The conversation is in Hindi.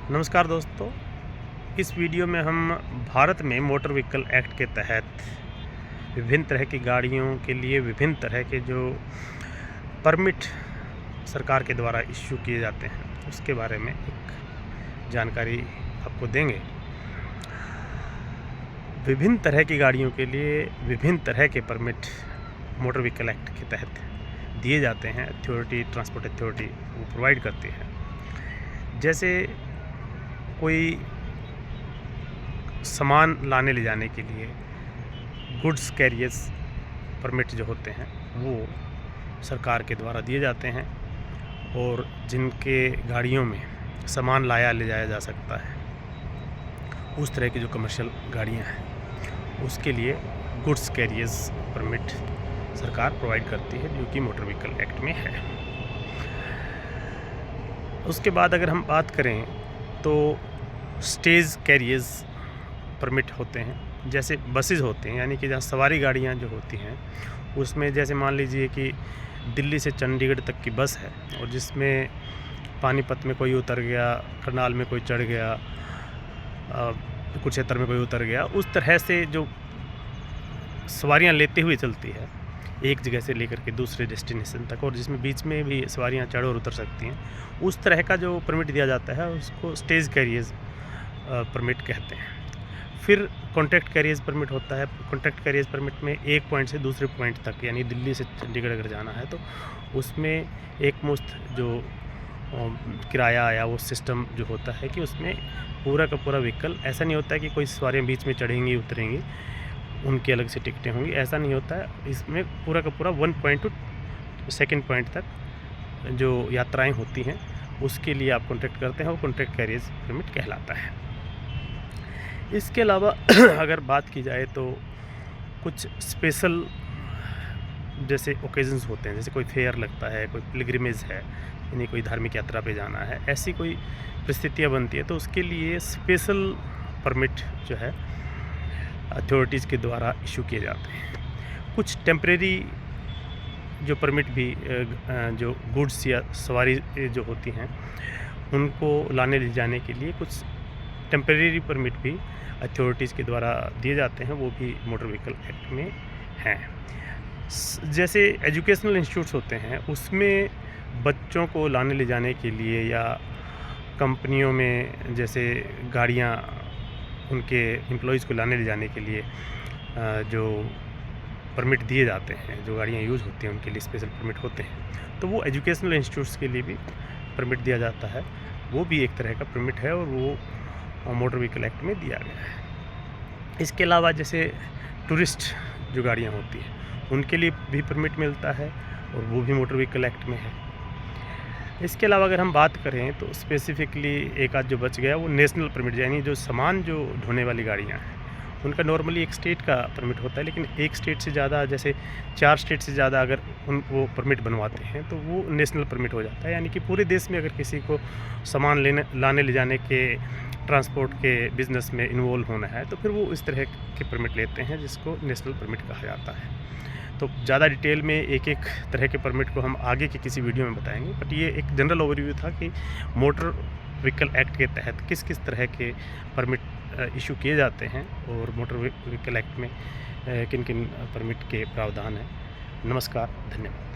नमस्कार दोस्तों, इस वीडियो में हम भारत में मोटर व्हीकल एक्ट के तहत विभिन्न तरह की गाड़ियों के लिए विभिन्न तरह के जो परमिट सरकार के द्वारा इश्यू किए जाते हैं उसके बारे में एक जानकारी आपको देंगे। विभिन्न तरह की गाड़ियों के लिए विभिन्न तरह के परमिट मोटर व्हीकल एक्ट के तहत दिए जाते हैं। अथॉरिटी, ट्रांसपोर्ट अथॉरिटी वो प्रोवाइड करती है। जैसे कोई सामान लाने ले जाने के लिए गुड्स कैरियर्स परमिट जो होते हैं वो सरकार के द्वारा दिए जाते हैं, और जिनके गाड़ियों में सामान लाया ले जाया जा सकता है उस तरह की जो कमर्शियल गाड़ियां हैं उसके लिए गुड्स कैरियर्स परमिट सरकार प्रोवाइड करती है, जो कि मोटर व्हीकल एक्ट में है। उसके बाद अगर हम बात करें तो स्टेज कैरियर्स परमिट होते हैं। जैसे बसेस होते हैं, यानी कि जहाँ सवारी गाड़ियाँ जो होती हैं उसमें, जैसे मान लीजिए कि दिल्ली से चंडीगढ़ तक की बस है और जिसमें पानीपत में कोई उतर गया, करनाल में कोई चढ़ गया, कुरुक्षेत्र में कोई उतर गया, उस तरह से जो सवारियाँ लेते हुए चलती है एक जगह से लेकर के दूसरे डेस्टिनेशन तक, और जिसमें बीच में भी सवारियाँ चढ़ और उतर सकती हैं, उस तरह का जो परमिट दिया जाता है उसको स्टेज कैरियर्स परमिट कहते हैं। फिर कॉन्ट्रैक्ट कैरियर्स परमिट होता है। कॉन्ट्रैक्ट कैरियर्स परमिट में एक पॉइंट से दूसरे पॉइंट तक, यानी दिल्ली से चंडीगढ़ अगर जाना है तो उसमें एक मुश्त जो किराया या वो सिस्टम जो होता है कि उसमें पूरा का पूरा व्हीकल, ऐसा नहीं होता है कि कोई सवारियाँ बीच में चढ़ेंगी उतरेंगी, उनकी अलग से टिकटें होंगी, ऐसा नहीं होता है। इसमें पूरा का पूरा 1 पॉइंट टू 2nd पॉइंट तक जो यात्राएं होती हैं उसके लिए आप कॉन्ट्रैक्ट करते हैं, वो कॉन्ट्रैक्ट कैरियर्स परमिट कहलाता है। इसके अलावा अगर बात की जाए तो कुछ स्पेशल जैसे ओकेजन्स होते हैं, जैसे कोई फेयर लगता है, कोई पिलग्रिमेज है, यानी कोई धार्मिक यात्रा पे जाना है, ऐसी कोई परिस्थितियाँ बनती है तो उसके लिए स्पेशल परमिट जो है अथॉरिटीज़ के द्वारा इशू किए जाते हैं। कुछ टेम्परेरी जो परमिट भी जो गुड्स या सवारी जो होती हैं उनको लाने ले जाने के लिए कुछ टेम्परेरी परमिट भी अथॉरिटीज़ के द्वारा दिए जाते हैं, वो भी मोटर व्हीकल एक्ट में हैं। जैसे एजुकेशनल इंस्टीट्यूट्स होते हैं उसमें बच्चों को लाने ले जाने के लिए, या कंपनियों में जैसे गाड़ियाँ उनके एम्प्लॉयज़ को लाने ले जाने के लिए जो परमिट दिए जाते हैं, जो गाड़ियाँ यूज़ होती हैं उनके लिए स्पेशल परमिट होते हैं, तो वो एजुकेशनल इंस्टीट्यूट्स के लिए भी परमिट दिया जाता है। वो भी एक तरह का परमिट है और वो मोटर व्हीकल एक्ट में दिया गया है। इसके अलावा जैसे टूरिस्ट जो गाड़ियाँ होती हैं उनके लिए भी परमिट मिलता है और वो भी मोटर व्हीकल एक्ट में है। इसके अलावा अगर हम बात करें तो स्पेसिफिकली एक आध जो बच गया वो नेशनल परमिट, यानी जो सामान जो ढोने वाली गाड़ियाँ हैं उनका नॉर्मली एक स्टेट का परमिट होता है, लेकिन एक स्टेट से ज़्यादा, जैसे 4 स्टेट से ज़्यादा अगर वो परमिट बनवाते हैं तो वो नेशनल परमिट हो जाता है। यानी कि पूरे देश में अगर किसी को सामान लाने ले जाने के, ट्रांसपोर्ट के बिज़नेस में इन्वॉल्व होना है तो फिर वो इस तरह के परमिट लेते हैं जिसको नेशनल परमिट कहा जाता है। तो ज़्यादा डिटेल में एक एक तरह के परमिट को हम आगे के किसी वीडियो में बताएंगे, बट ये एक जनरल ओवरव्यू था कि मोटर व्हीकल एक्ट के तहत किस किस तरह के परमिट इशू किए जाते हैं और मोटर व्हीकल एक्ट में किन किन परमिट के प्रावधान हैं। नमस्कार, धन्यवाद।